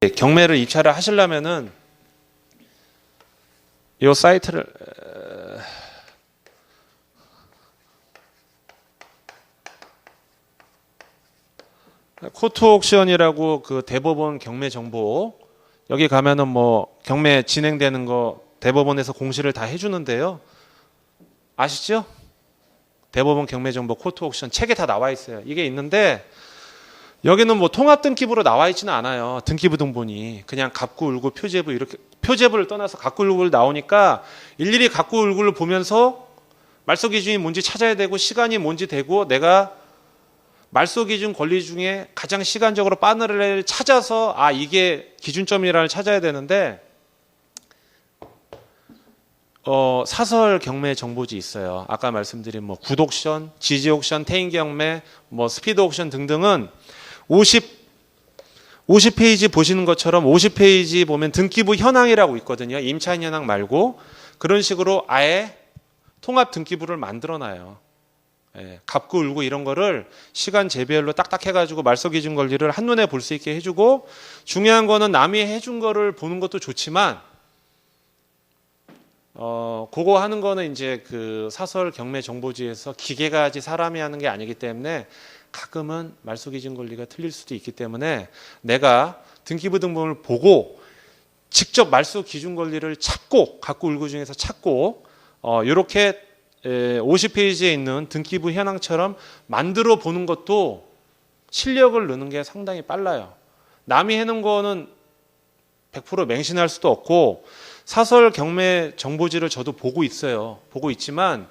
경매를 입찰을 하시려면은 이 사이트를 코트 옥션이라고 그 대법원 경매 정보 여기 가면은 뭐 경매 진행되는 거 대법원에서 공시를 다 해주는데요. 아시죠? 대법원 경매 정보 코트 옥션 책에 다 나와 있어요. 이게 있는데 여기는 뭐 통합 등기부로 나와 있지는 않아요. 등기부 등본이 그냥 갑구, 울구, 표제부 이렇게 표제부를 떠나서 갑구, 울구를 나오니까 일일이 갑구, 울구를 보면서 말소 기준이 뭔지 찾아야 되고 시간이 뭔지 되고 내가 말소 기준 권리 중에 가장 시간적으로 빠르를 찾아서 아 이게 기준점이라를 찾아야 되는데 사설 경매 정보지 있어요. 아까 말씀드린 뭐 굿옥션, 지지 옥션, 태인 경매, 뭐 스피드 옥션 등등은 50페이지 보시는 것처럼 50페이지 보면 등기부 현황이라고 있거든요. 임차인 현황 말고 그런 식으로 아예 통합 등기부를 만들어 놔요. 예, 갑구, 울구 이런 거를 시간 제별로 딱딱 해가지고 말소 기준 권리를 한눈에 볼 수 있게 해주고 중요한 거는 남이 해준 거를 보는 것도 좋지만 그거 하는 거는 이제 그 사설 경매 정보지에서 기계가 하지 사람이 하는 게 아니기 때문에 가끔은 말소 기준 권리가 틀릴 수도 있기 때문에 내가 등기부 등본을 보고 직접 말소 기준 권리를 찾고 갑구, 울구 중에서 찾고 이렇게 50페이지에 있는 등기부 현황처럼 만들어 보는 것도 실력을 느는 게 상당히 빨라요. 남이 해놓은 거는 100% 맹신할 수도 없고 사설 경매 정보지를 저도 보고 있어요. 보고 있지만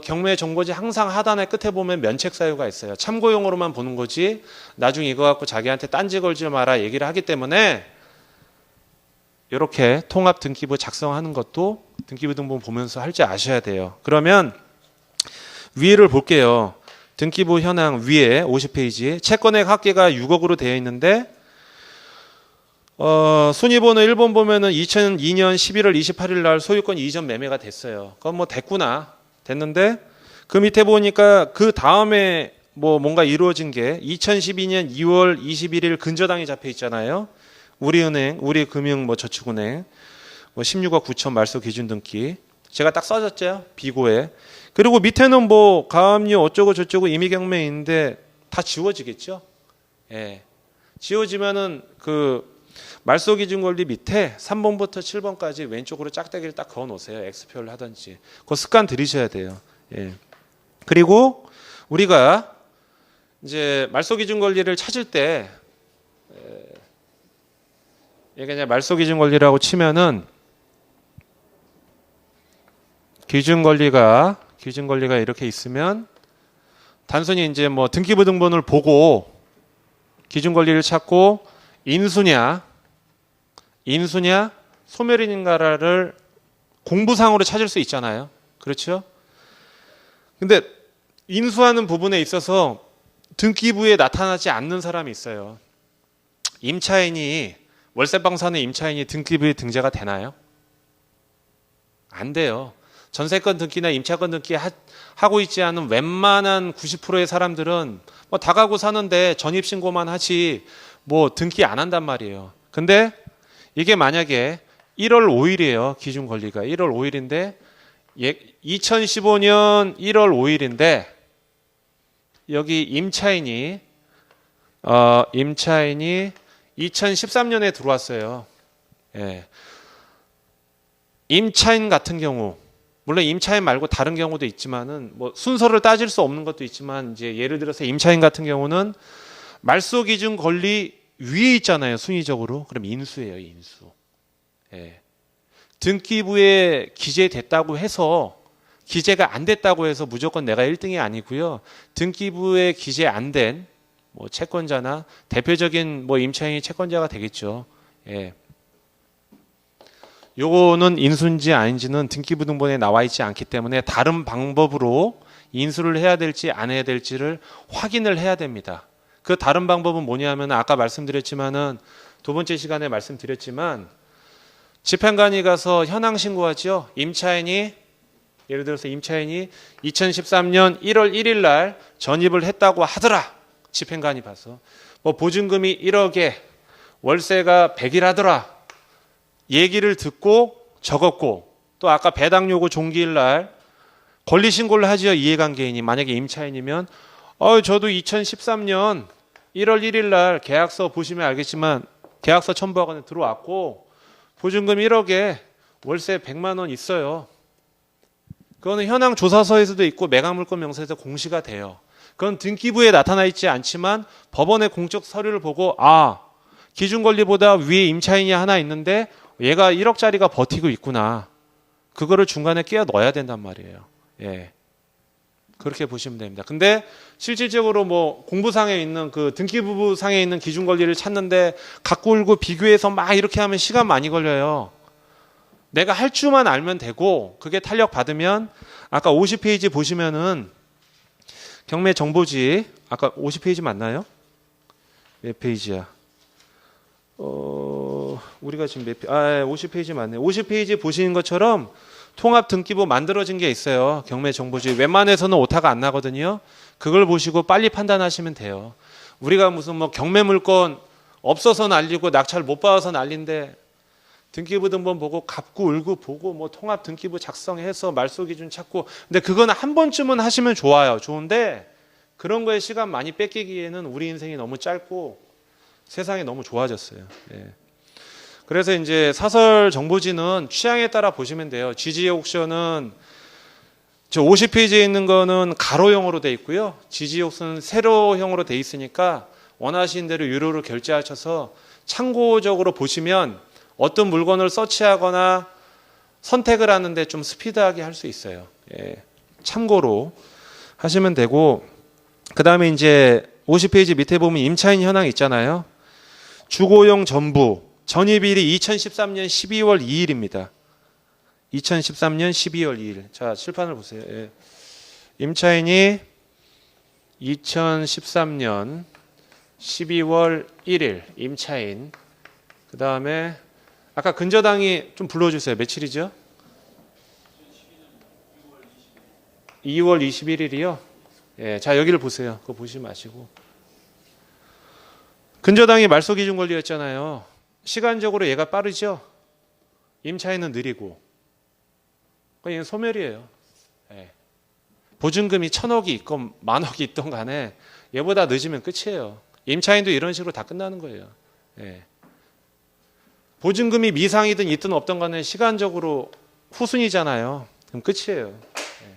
경매 정보지 항상 하단의 끝에 보면 면책 사유가 있어요. 참고용으로만 보는 거지 나중에 이거 갖고 자기한테 딴지 걸지 마라 얘기를 하기 때문에 이렇게 통합 등기부 작성하는 것도 등기부 등본 보면서 할 줄 아셔야 돼요. 그러면 위를 볼게요. 등기부 현황 위에 50페이지 채권액 합계가 6억으로 되어 있는데 순위번호 1번 보면은 2002년 11월 28일 날 소유권 이전 매매가 됐어요. 그건 뭐 됐구나. 됐는데 그 밑에 보니까 그 다음에 뭐 뭔가 이루어진 게 2012년 2월 21일 근저당이 잡혀 있잖아요. 우리은행, 우리금융 뭐 저축은행 뭐 16억 9천 말소 기준 등기 제가 딱 써졌죠. 비고에. 그리고 밑에는 뭐 가압류 어쩌고 저쩌고 임의경매인데 다 지워지겠죠. 예. 지워지면은 그 말소 기준 권리 밑에 3번부터 7번까지 왼쪽으로 짝대기를 딱 그어 놓으세요. X표를 하든지. 그거 습관 들이셔야 돼요. 예. 그리고 우리가 이제 말소 기준 권리를 찾을 때 이게 이제 말소 기준 권리라고 치면은 기준 권리가 이렇게 있으면 단순히 이제 뭐 등기부 등본을 보고 기준 권리를 찾고 인수냐 소멸인가를 공부상으로 찾을 수 있잖아요. 그렇죠? 근데 인수하는 부분에 있어서 등기부에 나타나지 않는 사람이 있어요. 임차인이 월세방 사는 임차인이 등기부에 등재가 되나요? 안 돼요. 전세권 등기나 임차권 등기 하고 있지 않은 웬만한 90%의 사람들은 뭐 다가구 사는데 전입신고만 하지 뭐 등기 안 한단 말이에요. 근데 이게 만약에 1월 5일이에요. 기준 권리가 1월 5일인데 2015년 1월 5일인데 여기 임차인이 2013년에 들어왔어요. 예. 임차인 같은 경우 물론 임차인 말고 다른 경우도 있지만은 뭐 순서를 따질 수 없는 것도 있지만 이제 예를 들어서 임차인 같은 경우는 말소 기준 권리 위에 있잖아요. 순위적으로. 그럼 인수예요. 인수. 예. 등기부에 기재됐다고 해서 기재가 안 됐다고 해서 무조건 내가 1등이 아니고요. 등기부에 기재 안 된 뭐 채권자나 대표적인 뭐 임차인이 채권자가 되겠죠. 예. 요거는 인수인지 아닌지는 등기부 등본에 나와 있지 않기 때문에 다른 방법으로 인수를 해야 될지 안 해야 될지를 확인을 해야 됩니다. 그 다른 방법은 뭐냐면 아까 말씀드렸지만은 두 번째 시간에 말씀드렸지만 집행관이 가서 현황 신고하죠. 임차인이 예를 들어서 임차인이 2013년 1월 1일 날 전입을 했다고 하더라. 집행관이 봐서 뭐 보증금이 1억에 월세가 100일 하더라. 얘기를 듣고 적었고 또 아까 배당 요구 종기일 날 권리 신고를 하지요. 이해관계인이 만약에 임차인이면 저도 2013년 1월 1일 날 계약서 보시면 알겠지만 계약서 첨부하거나 들어왔고 보증금 1억에 월세 100만 원 있어요. 그거는 현황 조사서에서도 있고 매각물권 명세에서 공시가 돼요. 그건 등기부에 나타나 있지 않지만 법원의 공적 서류를 보고 기준권리보다 위에 임차인이 하나 있는데 얘가 1억짜리가 버티고 있구나. 그거를 중간에 끼워 넣어야 된단 말이에요. 예. 그렇게 보시면 됩니다. 근데 실질적으로 뭐 공부상에 있는 그 등기부상에 있는 기준권리를 찾는데 갖고 울고 비교해서 막 이렇게 하면 시간 많이 걸려요. 내가 할 줄만 알면 되고 그게 탄력 받으면 아까 50페이지 보시면은 경매 정보지 아까 50페이지 맞나요? 몇 페이지야? 우리가 지금 몇 페이지? 50페이지 맞네요. 50페이지 보시는 것처럼 통합 등기부 만들어진 게 있어요. 경매 정보지. 웬만해서는 오타가 안 나거든요. 그걸 보시고 빨리 판단하시면 돼요. 우리가 무슨 뭐 경매 물건 없어서 날리고 낙찰 못 받아서 날린데 등기부 등본 보고 갑구 을구 보고 뭐 통합 등기부 작성해서 말소 기준 찾고 근데 그거는 한 번쯤은 하시면 좋아요. 좋은데 그런 거에 시간 많이 뺏기기에는 우리 인생이 너무 짧고 세상이 너무 좋아졌어요. 예. 그래서 이제 사설 정보지는 취향에 따라 보시면 돼요. 지지 옥션은 저 50페이지에 있는 거는 가로형으로 돼 있고요. 지지 옥션은 세로형으로 돼 있으니까 원하시는 대로 유료로 결제하셔서 참고적으로 보시면 어떤 물건을 서치하거나 선택을 하는데 좀 스피드하게 할 수 있어요. 예. 참고로 하시면 되고 그 다음에 이제 50페이지 밑에 보면 임차인 현황 있잖아요. 주거용 전부 전입일이 2013년 12월 2일입니다. 2013년 12월 2일. 자, 칠판을 보세요. 예. 임차인이 2013년 12월 1일 임차인. 그 다음에 아까 근저당이 좀 불러주세요. 며칠이죠? 2월 21일이요. 예, 자 여기를 보세요. 그거 보시지 마시고. 근저당이 말소 기준 권리였잖아요. 시간적으로 얘가 빠르죠? 임차인은 느리고. 이건 소멸이에요. 예. 보증금이 1,000억이 있건 10,000억이 있던 간에 얘보다 늦으면 끝이에요. 임차인도 이런 식으로 다 끝나는 거예요. 예. 보증금이 미상이든 있든 없던 간에 시간적으로 후순이잖아요. 그럼 끝이에요. 예.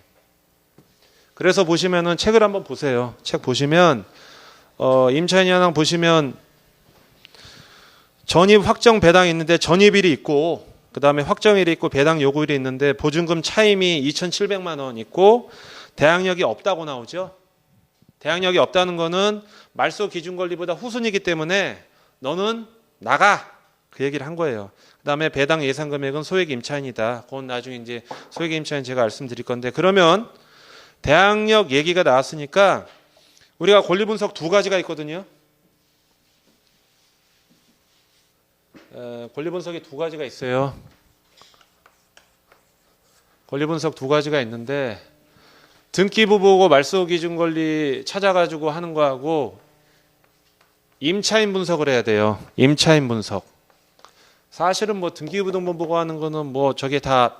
그래서 보시면은 책을 한번 보세요. 책 보시면 임차인 현황 보시면 전입 확정 배당이 있는데 전입일이 있고 그 다음에 확정일이 있고 배당 요구일이 있는데 보증금 차임이 2,700만 원 있고 대항력이 없다고 나오죠. 대항력이 없다는 거는 말소 기준 권리보다 후순이기 때문에 너는 나가 그 얘기를 한 거예요. 그 다음에 배당 예상 금액은 소액 임차인이다. 그건 나중에 이제 소액 임차인 제가 말씀드릴 건데 그러면 대항력 얘기가 나왔으니까 우리가 권리 분석 두 가지가 있거든요. 권리 분석이 두 가지가 있어요. 권리 분석 두 가지가 있는데 등기부 보고 말소 기준 권리 찾아가지고 하는 거하고 임차인 분석을 해야 돼요. 임차인 분석. 사실은 뭐 등기부 등본 보고 하는 거는 뭐 저게 다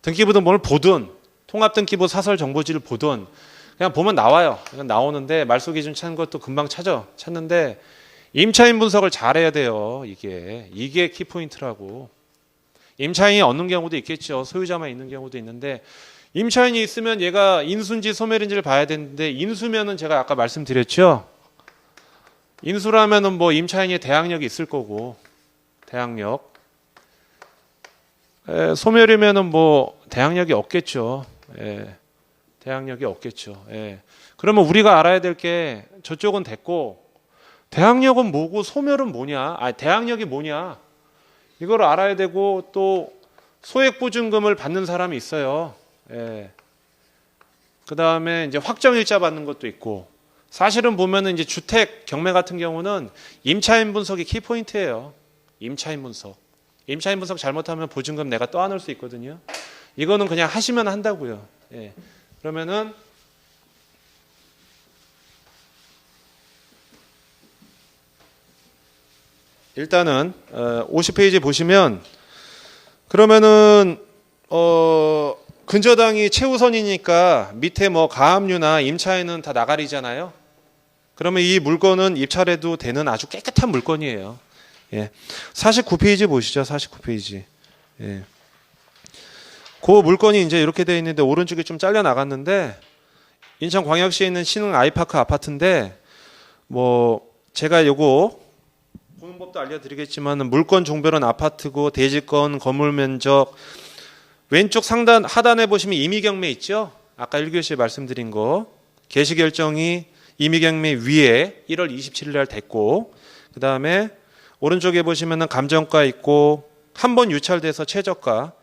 등기부 등본을 보든 통합등기부 사설 정보지를 보든 그냥 보면 나와요. 그냥 나오는데 말소 기준 찾는 것도 금방 찾는데 임차인 분석을 잘해야 돼요. 이게 키포인트라고. 임차인이 얻는 경우도 있겠죠. 소유자만 있는 경우도 있는데 임차인이 있으면 얘가 인수인지 소멸인지를 봐야 되는데 인수면은 제가 아까 말씀드렸죠. 인수라면은 뭐 임차인이 대항력이 있을 거고 대항력. 소멸이면은 뭐 대항력이 없겠죠. 대항력이 없겠죠. 그러면 우리가 알아야 될 게 저쪽은 됐고 대항력은 뭐고 소멸은 뭐냐? 대항력이 뭐냐? 이걸 알아야 되고 또 소액 보증금을 받는 사람이 있어요. 그 다음에 이제 확정일자 받는 것도 있고 사실은 보면은 이제 주택 경매 같은 경우는 임차인 분석이 키포인트예요. 임차인 분석. 임차인 분석 잘못하면 보증금 내가 떠안을 수 있거든요. 이거는 그냥 하시면 한다고요. 그러면은 일단은 50페이지 보시면 그러면은 근저당이 최우선이니까 밑에 뭐 가압류나 임차인은 다 나가리잖아요. 그러면 이 물건은 입찰해도 되는 아주 깨끗한 물건이에요. 예. 49페이지 보시죠. 49페이지. 예. 그 물건이 이제 이렇게 되어 있는데 오른쪽에 좀 잘려 나갔는데 인천광역시에 있는 신흥 아이파크 아파트인데 뭐 제가 요거 보는 법도 알려드리겠지만 물건 종별은 아파트고 대지권 건물 면적 왼쪽 상단 하단에 보시면 임의경매 있죠. 아까 1교시에 말씀드린 거 개시결정이 임의경매 위에 1월 27일 날 됐고 그 다음에 오른쪽에 보시면은 감정가 있고 한 번 유찰돼서 최저가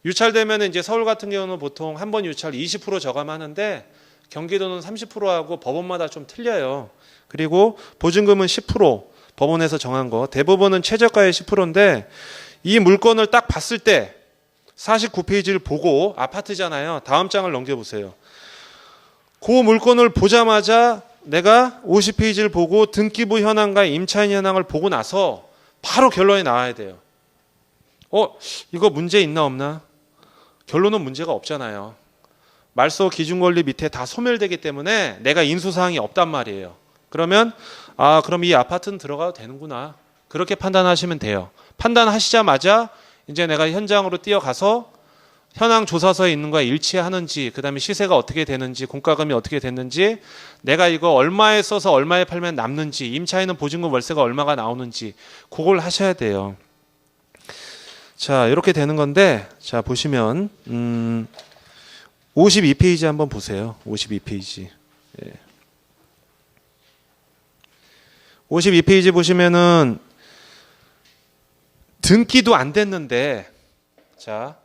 유찰되면 이제 서울 같은 경우는 보통 한 번 유찰 20% 저감하는데 경기도는 30%하고 법원마다 좀 틀려요. 그리고 보증금은 10% 법원에서 정한 거 대법원은 최저가의 10%인데 이 물건을 딱 봤을 때 49페이지를 보고 아파트잖아요. 다음 장을 넘겨보세요. 그 물건을 보자마자 내가 50페이지를 보고 등기부 현황과 임차인 현황을 보고 나서 바로 결론이 나와야 돼요. 이거 문제 있나 없나? 결론은 문제가 없잖아요. 말소 기준권리 밑에 다 소멸되기 때문에 내가 인수사항이 없단 말이에요. 그러면 그럼 이 아파트는 들어가도 되는구나. 그렇게 판단하시면 돼요. 판단하시자마자 이제 내가 현장으로 뛰어가서 현황 조사서에 있는 거와 일치하는지 그다음에 시세가 어떻게 되는지 공과금이 어떻게 됐는지 내가 이거 얼마에 써서 얼마에 팔면 남는지 임차인은 보증금 월세가 얼마가 나오는지 그걸 하셔야 돼요. 자 이렇게 되는 건데 자 보시면 52페이지 한번 보세요. 52페이지. 예. 52페이지 보시면은 등기도 안 됐는데 자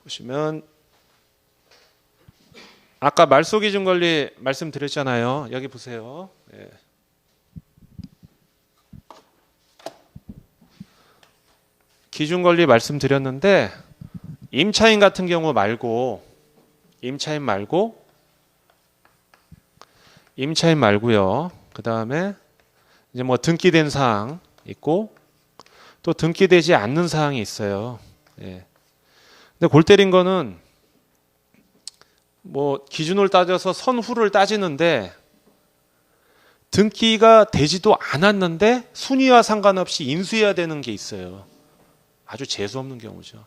보시면 아까 말소기준권리 말씀드렸잖아요. 여기 보세요. 예. 기준권리 말씀드렸는데 임차인 같은 경우 말고 임차인 말고요. 그 다음에 이제 뭐 등기된 사항 있고 또 등기되지 않는 사항이 있어요. 예. 근데 골 때린 거는 뭐 기준을 따져서 선후를 따지는데 등기가 되지도 않았는데 순위와 상관없이 인수해야 되는 게 있어요. 아주 재수 없는 경우죠.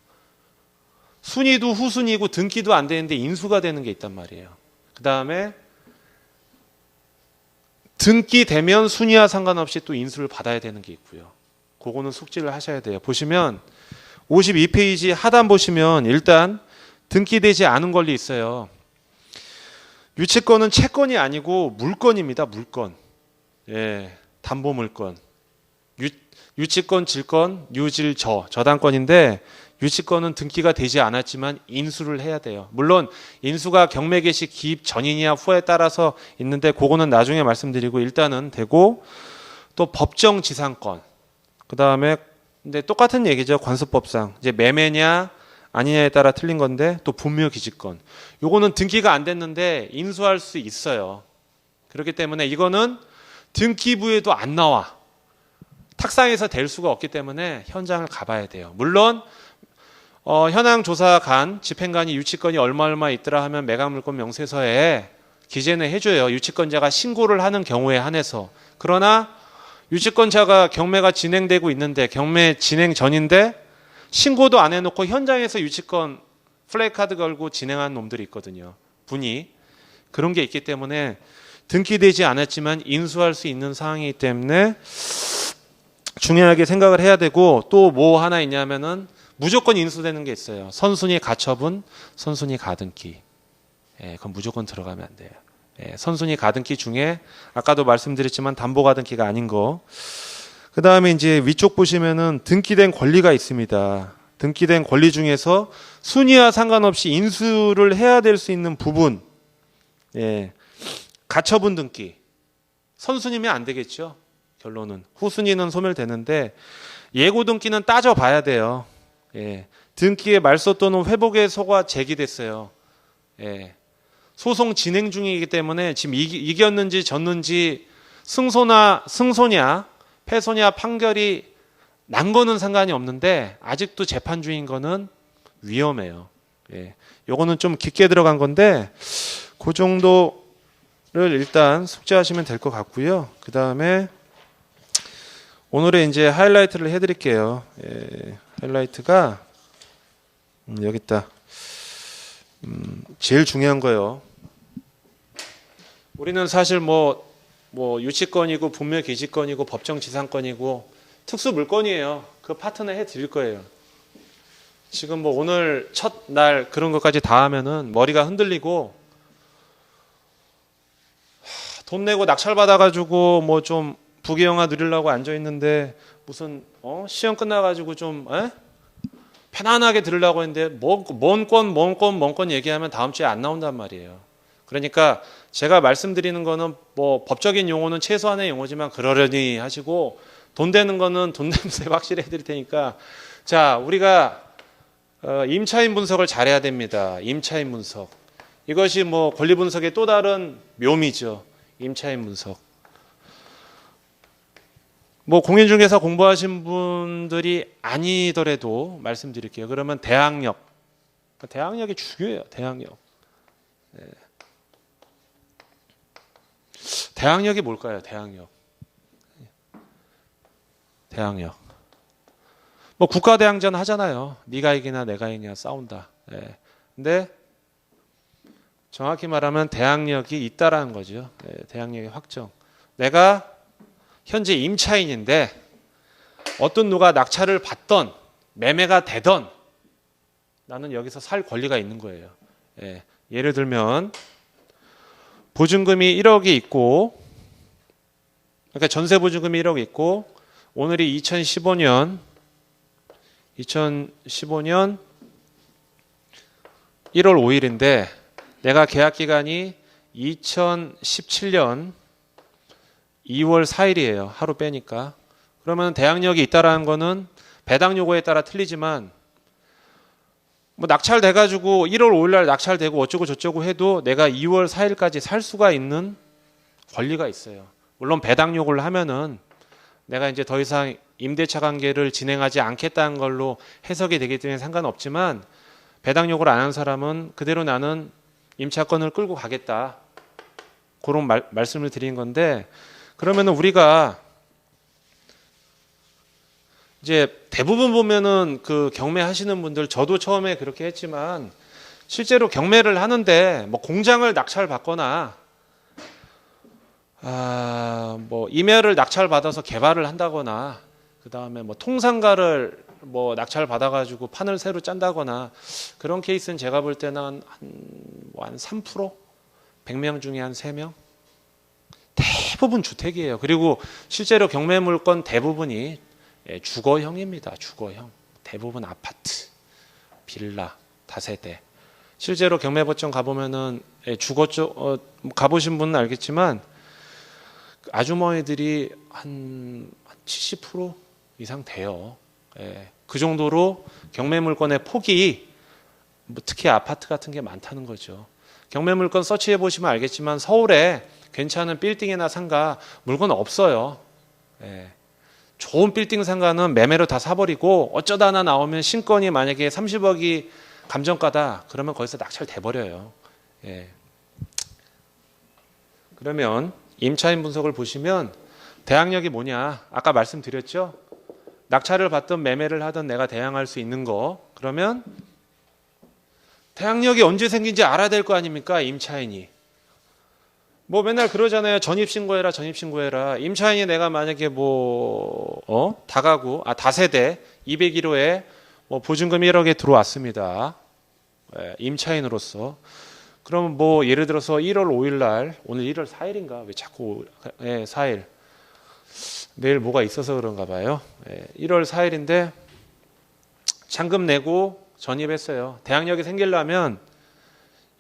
순위도 후순위고 등기도 안 되는데 인수가 되는 게 있단 말이에요. 그 다음에 등기되면 순위와 상관없이 또 인수를 받아야 되는 게 있고요. 그거는 숙지를 하셔야 돼요. 보시면 52페이지 하단 보시면 일단 등기되지 않은 권리 있어요. 유치권은 채권이 아니고 물건입니다. 물건. 예, 담보물건. 유치권, 질권, 유질, 저당권인데 유치권은 등기가 되지 않았지만 인수를 해야 돼요. 물론 인수가 경매 개시 기입 전이냐 후에 따라서 있는데 그거는 나중에 말씀드리고 일단은 되고 또 법정 지상권. 그다음에 근데 똑같은 얘기죠. 관습법상. 이제 매매냐 아니냐에 따라 틀린 건데 또 분묘기지권. 요거는 등기가 안 됐는데 인수할 수 있어요. 그렇기 때문에 이거는 등기부에도 안 나와. 탁상에서 될 수가 없기 때문에 현장을 가봐야 돼요. 물론 현황조사관, 집행관이 유치권이 얼마 있더라 하면 매각물권 명세서에 기재는 해줘요. 유치권자가 신고를 하는 경우에 한해서. 그러나 유치권자가 경매가 진행되고 있는데 경매 진행 전인데 신고도 안 해놓고 현장에서 유치권 플래카드 걸고 진행한 놈들이 있거든요. 분이. 그런 게 있기 때문에 등기되지 않았지만 인수할 수 있는 사항이기 때문에 중요하게 생각을 해야 되고 또 뭐 하나 있냐면은 무조건 인수되는 게 있어요. 선순위 가처분, 선순위 가등기. 예, 그건 무조건 들어가면 안 돼요. 예, 선순위 가등기 중에 아까도 말씀드렸지만 담보 가등기가 아닌 거. 그 다음에 이제 위쪽 보시면은 등기된 권리가 있습니다. 등기된 권리 중에서 순위와 상관없이 인수를 해야 될 수 있는 부분. 예, 가처분 등기. 선순위면 안 되겠죠. 결론은 후순위는 소멸되는데 예고 등기는 따져봐야 돼요. 예, 등기의 말소 또는 회복의 소가 제기됐어요. 예, 소송 진행 중이기 때문에 지금 이겼는지 졌는지 승소냐 패소냐 판결이 난 거는 상관이 없는데 아직도 재판 중인 거는 위험해요. 예. 요거는 좀 깊게 들어간 건데 그 정도를 일단 숙지하시면 될 것 같고요. 그 다음에 오늘의 이제 하이라이트를 해드릴게요. 예. 하이라이트가 여기 있다. 제일 중요한 거예요. 우리는 사실 뭐 유치권이고 분묘기지권이고 법정지상권이고 특수물권이에요. 그 파트는 해드릴 거예요. 지금 뭐 오늘 첫날 그런 것까지 다 하면은 머리가 흔들리고 돈 내고 낙찰 받아가지고 뭐 좀 부귀영화 누리려고 앉아 있는데 무슨 시험 끝나가지고 좀 편안하게 들으려고 했는데 뭔 건 얘기하면 다음 주에 안 나온단 말이에요. 그러니까 제가 말씀드리는 거는 뭐 법적인 용어는 최소한의 용어지만 그러려니 하시고 돈 되는 거는 돈 냄새 확실히 해드릴 테니까 자 우리가 임차인 분석을 잘해야 됩니다. 임차인 분석 이것이 뭐 권리 분석의 또 다른 묘미죠. 임차인 분석 뭐 공인중개사 공부하신 분들이 아니더라도 말씀드릴게요. 그러면 대항력이 중요해요. 대항력. 네. 대항력이 뭘까요? 대항력. 뭐 국가대항전 하잖아요. 네가 이기나 내가 이기나 싸운다. 네. 근데 정확히 말하면 대항력이 있다라는 거죠. 네. 대항력의 확정. 내가 현재 임차인인데 어떤 누가 낙찰을 받던 매매가 되던 나는 여기서 살 권리가 있는 거예요. 예. 예를 들면 보증금이 1억이 있고 그러니까 전세 보증금이 1억 있고 오늘이 2015년 1월 5일인데 내가 계약 기간이 2017년 2월 4일이에요. 하루 빼니까. 그러면 대항력이 있다라는 거는 배당 요구에 따라 틀리지만 뭐 낙찰돼 가지고 1월 5일 날 낙찰되고 어쩌고 저쩌고 해도 내가 2월 4일까지 살 수가 있는 권리가 있어요. 물론 배당 요구를 하면은 내가 이제 더 이상 임대차 관계를 진행하지 않겠다는 걸로 해석이 되기 때문에 상관없지만 배당 요구를 안 한 사람은 그대로 나는 임차권을 끌고 가겠다. 그런 말씀을 드린 건데 그러면은 우리가 이제 대부분 보면은 그 경매하시는 분들 저도 처음에 그렇게 했지만 실제로 경매를 하는데 뭐 공장을 낙찰 받거나 뭐 임야를 낙찰 받아서 개발을 한다거나 그 다음에 뭐 통상가를 뭐 낙찰 받아가지고 판을 새로 짠다거나 그런 케이스는 제가 볼 때는 한 3%? 100명 중에 한 3명? 대부분 주택이에요. 그리고 실제로 경매 물건 대부분이 주거형입니다. 주거형. 대부분 아파트, 빌라, 다세대. 실제로 경매법정 가보면은 주거 쪽 가보신 분은 알겠지만 아주머니들이 한 70% 이상 돼요. 그 정도로 경매 물건의 폭이 뭐 특히 아파트 같은 게 많다는 거죠. 경매 물건 서치해 보시면 알겠지만 서울에 괜찮은 빌딩이나 상가 물건 없어요. 좋은 빌딩 상가는 매매로 다 사버리고 어쩌다 하나 나오면 신건이 만약에 30억이 감정가다 그러면 거기서 낙찰돼 버려요. 그러면 임차인 분석을 보시면 대항력이 뭐냐 아까 말씀드렸죠. 낙찰을 받든 매매를 하든 내가 대항할 수 있는 거 그러면 대항력이 언제 생긴지 알아야 될 거 아닙니까 임차인이. 뭐 맨날 그러잖아요. 전입신고해라 전입신고해라. 임차인이 내가 만약에 다세대 201호에 뭐 보증금 1억에 들어왔습니다. 임차인으로서. 그러면 뭐 예를 들어서 1월 5일 날 오늘 1월 4일인가 왜 자꾸 4일 내일 뭐가 있어서 그런가 봐요. 1월 4일인데 잔금 내고 전입했어요. 대항력이 생기려면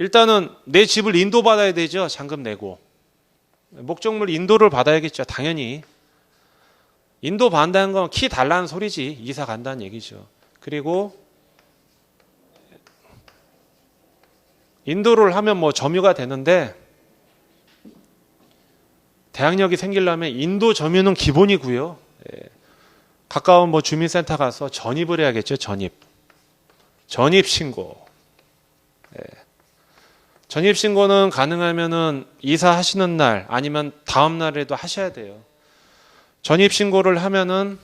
일단은 내 집을 인도받아야 되죠. 잔금 내고. 목적물 인도를 받아야겠죠. 당연히. 인도 받는다는 건 키 달라는 소리지. 이사 간다는 얘기죠. 그리고 인도를 하면 뭐 점유가 되는데 대항력이 생기려면 인도 점유는 기본이고요. 예. 가까운 뭐 주민센터 가서 전입을 해야겠죠. 전입 신고. 예. 전입 신고는 가능하면은 이사하시는 날 아니면 다음 날에도 하셔야 돼요. 전입 신고를 하면은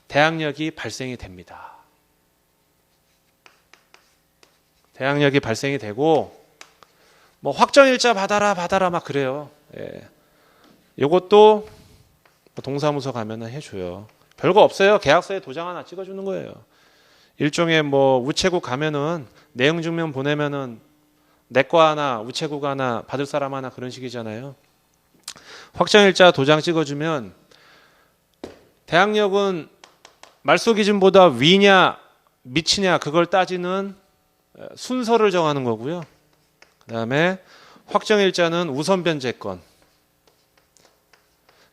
대항력이 발생이 됩니다. 대항력이 발생이 되고 뭐 확정일자 받아라 막 그래요. 예. 요것도 동사무소 가면은 해줘요. 별거 없어요. 계약서에 도장 하나 찍어주는 거예요. 일종의 뭐 우체국 가면은 내용 증명 보내면은 내 거 하나, 우체국 하나, 받을 사람 하나 그런 식이잖아요. 확정일자 도장 찍어주면 대항력은 말소 기준보다 위냐 밑이냐 그걸 따지는 순서를 정하는 거고요. 그 다음에 확정일자는 우선 변제권.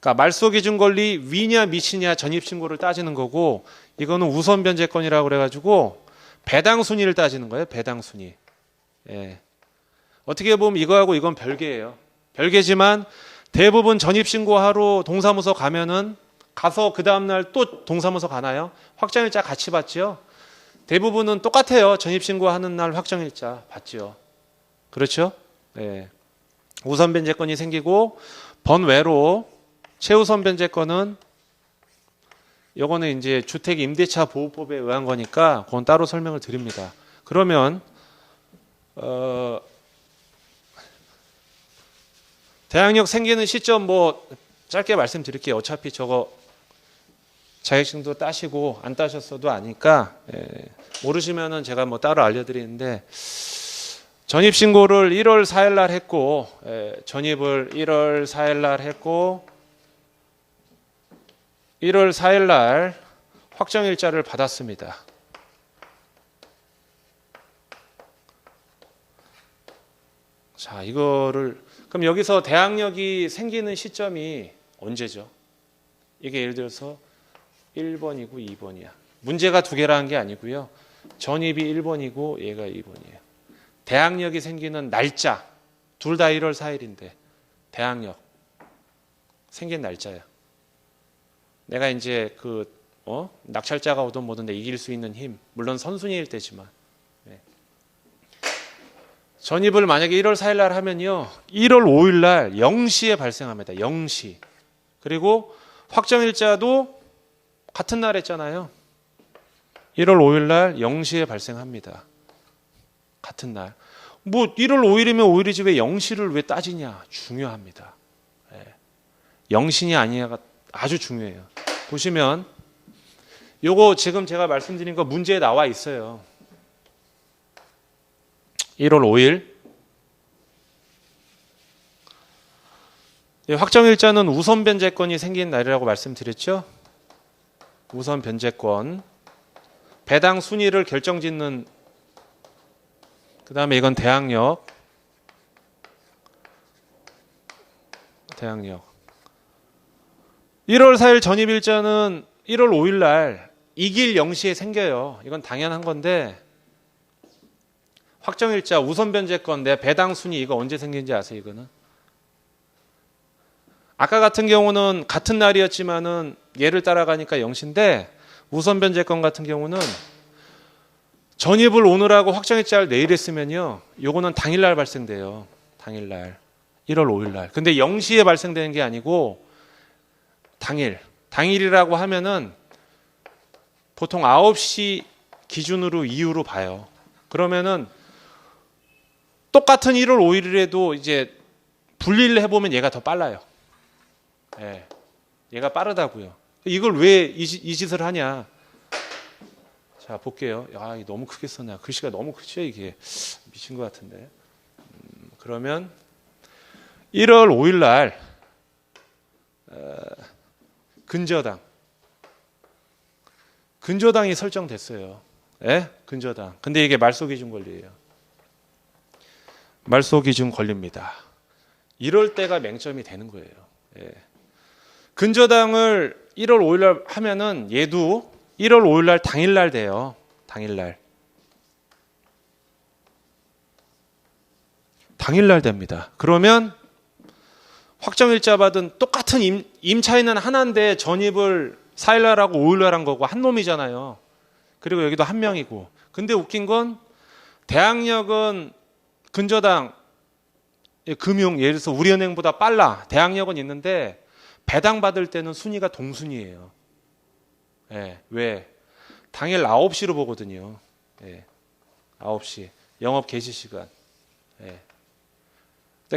그러니까 말소 기준 권리 위냐 밑이냐 전입신고를 따지는 거고 이거는 우선 변제권이라고 그래가지고 배당 순위를 따지는 거예요. 배당 순위. 예. 어떻게 보면 이거하고 이건 별개예요. 별개지만 대부분 전입신고하러 동사무소 가면은 가서 그 다음날 또 동사무소 가나요? 확정일자 같이 받지요? 대부분은 똑같아요. 전입신고하는 날 확정일자 받지요. 그렇죠? 네. 우선 변제권이 생기고 번외로 최우선 변제권은 요거는 이제 주택 임대차 보호법에 의한 거니까 그건 따로 설명을 드립니다. 그러면 대항력 생기는 시점 뭐 짧게 말씀드릴게요. 어차피 저거 자격증도 따시고 안 따셨어도 아니까 모르시면은 제가 뭐 따로 알려드리는데 전입신고를 1월 4일 날 했고 전입을 1월 4일 날 했고 1월 4일 날 확정일자를 받았습니다. 자, 이거를 그럼 여기서 대항력이 생기는 시점이 언제죠? 이게 예를 들어서 1번이고 2번이야. 문제가 두 개라는 게 아니고요. 전입이 1번이고 얘가 2번이에요. 대항력이 생기는 날짜 둘 다 1월 4일인데 대항력 생긴 날짜야. 내가 이제 낙찰자가 오든 뭐든 내 이길 수 있는 힘 물론 선순위일 때지만 전입을 만약에 1월 4일 날 하면요. 1월 5일 날 0시에 발생합니다. 0시. 그리고 확정일자도 같은 날 했잖아요. 1월 5일 날 0시에 발생합니다. 같은 날. 뭐 1월 5일이면 5일이지 왜 0시를 왜 따지냐. 중요합니다. 0시냐 아니냐가 아주 중요해요. 보시면 요거 지금 제가 말씀드린 거 문제에 나와 있어요. 1월 5일 확정일자는 우선 변제권이 생긴 날이라고 말씀드렸죠. 우선 변제권 배당 순위를 결정짓는 그 다음에 이건 대항력 1월 4일 전입일자는 1월 5일 날 이길 0시에 생겨요. 이건 당연한 건데 확정일자 우선 변제권 내 배당 순위 이거 언제 생긴지 아세요? 이거는 아까 같은 경우는 같은 날이었지만은 얘를 따라가니까 0시인데 우선 변제권 같은 경우는 전입을 오늘하고 확정일자를 내일 했으면요. 요거는 당일날 발생돼요. 당일날 1월 5일 날. 근데 0시에 발생되는 게 아니고 당일이라고 하면은 보통 9시 기준으로 이후로 봐요. 그러면은 똑같은 1월 5일이라도 이제 분리를 해보면 얘가 더 빨라요. 얘가 빠르다고요. 이걸 왜 이 짓을 하냐. 자, 볼게요. 야, 이거 너무 크게 썼나. 글씨가 너무 크죠, 이게. 미친 것 같은데. 그러면 1월 5일 날 근저당이 설정됐어요. 근저당. 근데 이게 말소 기준 권리예요. 말소 기준 권리입니다. 이럴 때가 맹점이 되는 거예요. 근저당을 1월 5일 날 하면은 얘도 1월 5일 날 당일날 돼요. 당일날 됩니다. 그러면 확정일자 받은 똑같은 임차인은 하나인데 전입을 4일날하고 5일날 한 거고 한 놈이잖아요. 그리고 여기도 한 명이고. 근데 웃긴 건 대학력은 근저당 금융 예를 들어서 우리은행보다 빨라. 대학력은 있는데 배당 받을 때는 순위가 동순위예요. 예, 왜? 당일 9시로 보거든요. 예, 9시 영업 개시 시간. 예.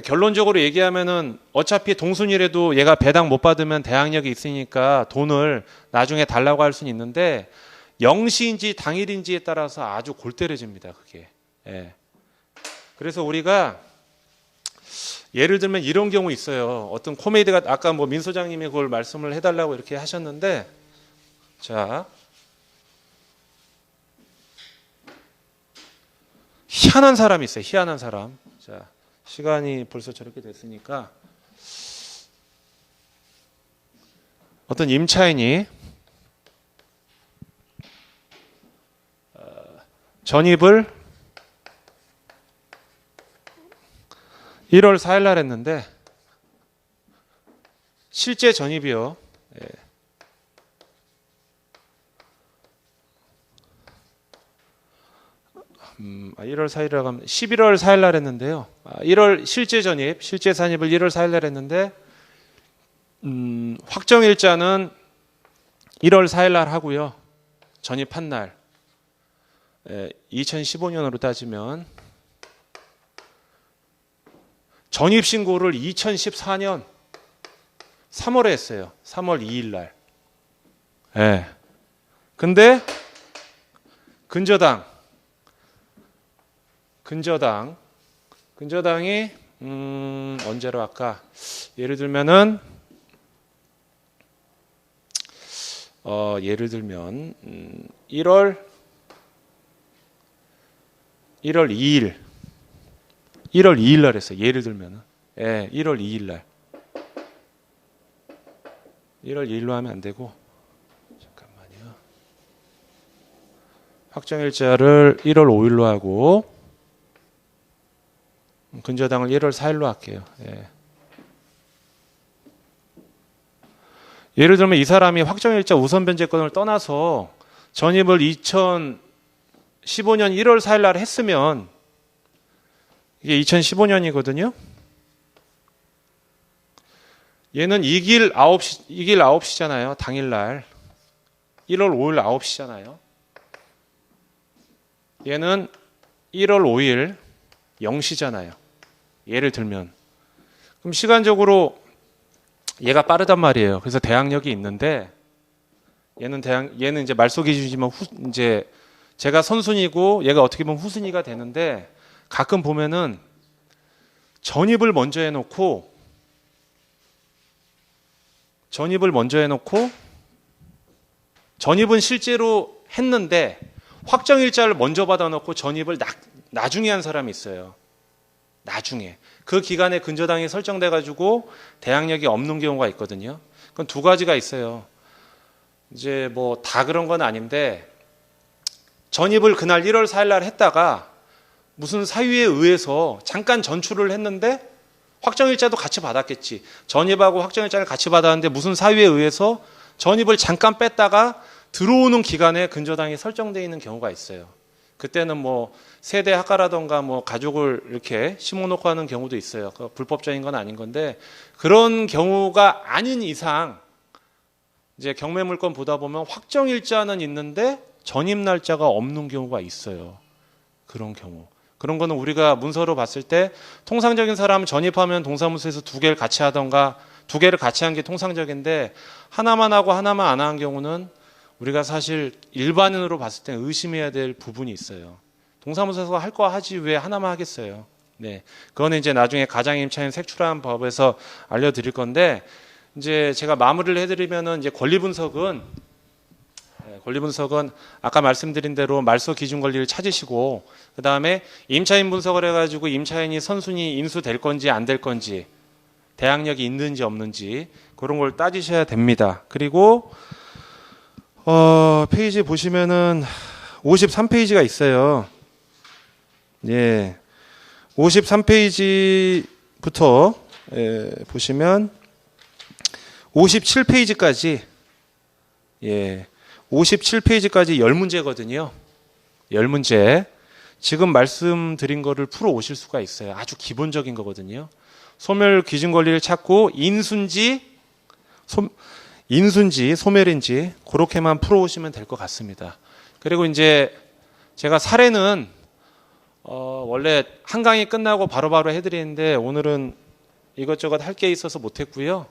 결론적으로 얘기하면은 어차피 동순위라도 얘가 배당 못 받으면 대항력이 있으니까 돈을 나중에 달라고 할 수는 있는데 0시인지 당일인지에 따라서 아주 골 때려집니다. 그게. 예. 그래서 우리가 예를 들면 이런 경우 있어요. 어떤 코미디가 아까 뭐 민 소장님이 그걸 말씀을 해달라고 이렇게 하셨는데, 자 희한한 사람이 있어요. 희한한 사람. 자. 시간이 벌써 저렇게 됐으니까 어떤 임차인이 전입을 1월 4일 날 했는데 실제 전입이요. 1월 4일이라고 하면 11월 4일 날 했는데요. 1월 실제 전입, 실제 산입을 1월 4일 날 했는데 확정일자는 1월 4일 날 하고요. 전입한 날 2015년으로 따지면 전입 신고를 2014년 3월에 했어요. 3월 2일 날. 예. 근데 근저당이 언제로 할까? 예를 들면 1월 2일 날 했어요. 예를 들면은. 예, 1월 2일 날. 1월 2일로 하면 안 되고. 잠깐만요. 확정일자를 1월 5일로 하고 근저당을 1월 4일로 할게요. 예. 예를 들면 이 사람이 확정일자 우선 변제권을 떠나서 전입을 2015년 1월 4일 날 했으면 이게 2015년이거든요. 얘는 이길 9시잖아요. 당일날. 1월 5일 9시잖아요. 얘는 1월 5일 0시잖아요. 예를 들면. 그럼 시간적으로 얘가 빠르단 말이에요. 그래서 대항력이 있는데 얘는 이제 말소 기준이지만 이제 제가 선순위고 얘가 어떻게 보면 후순위가 되는데 가끔 보면은 전입을 먼저 해놓고 전입은 실제로 했는데 확정일자를 먼저 받아놓고 전입을 나중에 한 사람이 있어요. 나중에. 그 기간에 근저당이 설정돼가지고 대항력이 없는 경우가 있거든요. 그건 두 가지가 있어요. 이제 뭐 다 그런 건 아닌데 전입을 그날 1월 4일 날 했다가 무슨 사유에 의해서 잠깐 전출을 했는데 확정일자도 같이 받았겠지. 전입하고 확정일자를 같이 받았는데 무슨 사유에 의해서 전입을 잠깐 뺐다가 들어오는 기간에 근저당이 설정되어 있는 경우가 있어요. 그때는 뭐 세대 학과라던가 뭐 가족을 이렇게 심어놓고 하는 경우도 있어요. 불법적인 건 아닌 건데 그런 경우가 아닌 이상 이제 경매물건 보다 보면 확정일자는 있는데 전입 날짜가 없는 경우가 있어요. 그런 경우. 그런 거는 우리가 문서로 봤을 때 통상적인 사람은 전입하면 동사무소에서 두 개를 같이 하던가 두 개를 같이 한 게 통상적인데 하나만 하고 하나만 안 한 경우는 우리가 사실 일반인으로 봤을 때 의심해야 될 부분이 있어요. 동사무소에서 할 거 하지 왜 하나만 하겠어요. 네, 그거는 이제 나중에 가장임차인 색출한 법에서 알려드릴 건데 이제 제가 마무리를 해드리면은 이제 권리분석은 아까 말씀드린 대로 말소 기준 권리를 찾으시고 그 다음에 임차인 분석을 해가지고 임차인이 선순위 인수될 건지 안 될 건지 대항력이 있는지 없는지 그런 걸 따지셔야 됩니다. 그리고 페이지 보시면은 53페이지가 있어요. 예. 53페이지부터 보시면 57페이지까지 57페이지까지 10문제거든요. 10문제. 지금 말씀드린 거를 풀어 오실 수가 있어요. 아주 기본적인 거거든요. 소멸 기준 권리를 찾고 인수인지 소멸인지 그렇게만 풀어 오시면 될 것 같습니다. 그리고 이제 제가 사례는 원래 한 강의 끝나고 바로바로 해드리는데 오늘은 이것저것 할 게 있어서 못했고요.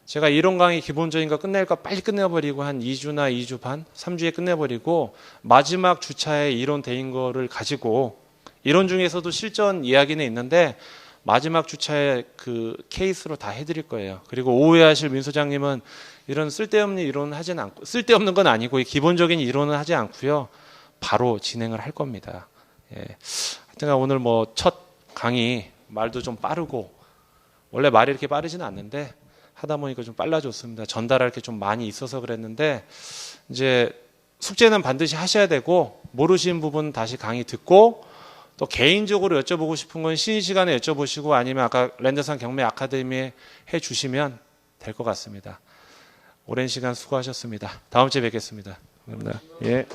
제가 이론 강의 기본적인 거 끝낼 거 빨리 끝내버리고 한 2주나 2주 반, 3주에 끝내버리고 마지막 주차에 이론 대인 거를 가지고 이론 중에서도 실전 이야기는 있는데 마지막 주차에 그 케이스로 다 해드릴 거예요. 그리고 오해하실 민 소장님은 이런 쓸데없는 이론은 하진 않고, 쓸데없는 건 아니고 기본적인 이론은 하지 않고요. 바로 진행을 할 겁니다. 하여튼 오늘 뭐 첫 강의 말도 좀 빠르고 원래 말이 이렇게 빠르지는 않는데 하다 보니까 좀 빨라졌습니다. 전달할 게 좀 많이 있어서 그랬는데 이제 숙제는 반드시 하셔야 되고 모르시는 부분 다시 강의 듣고 또 개인적으로 여쭤보고 싶은 건 쉬는 시간에 여쭤보시고 아니면 아까 랜더산 경매 아카데미에 해주시면 될 것 같습니다. 오랜 시간 수고하셨습니다. 다음 주에 뵙겠습니다. 감사합니다. 예.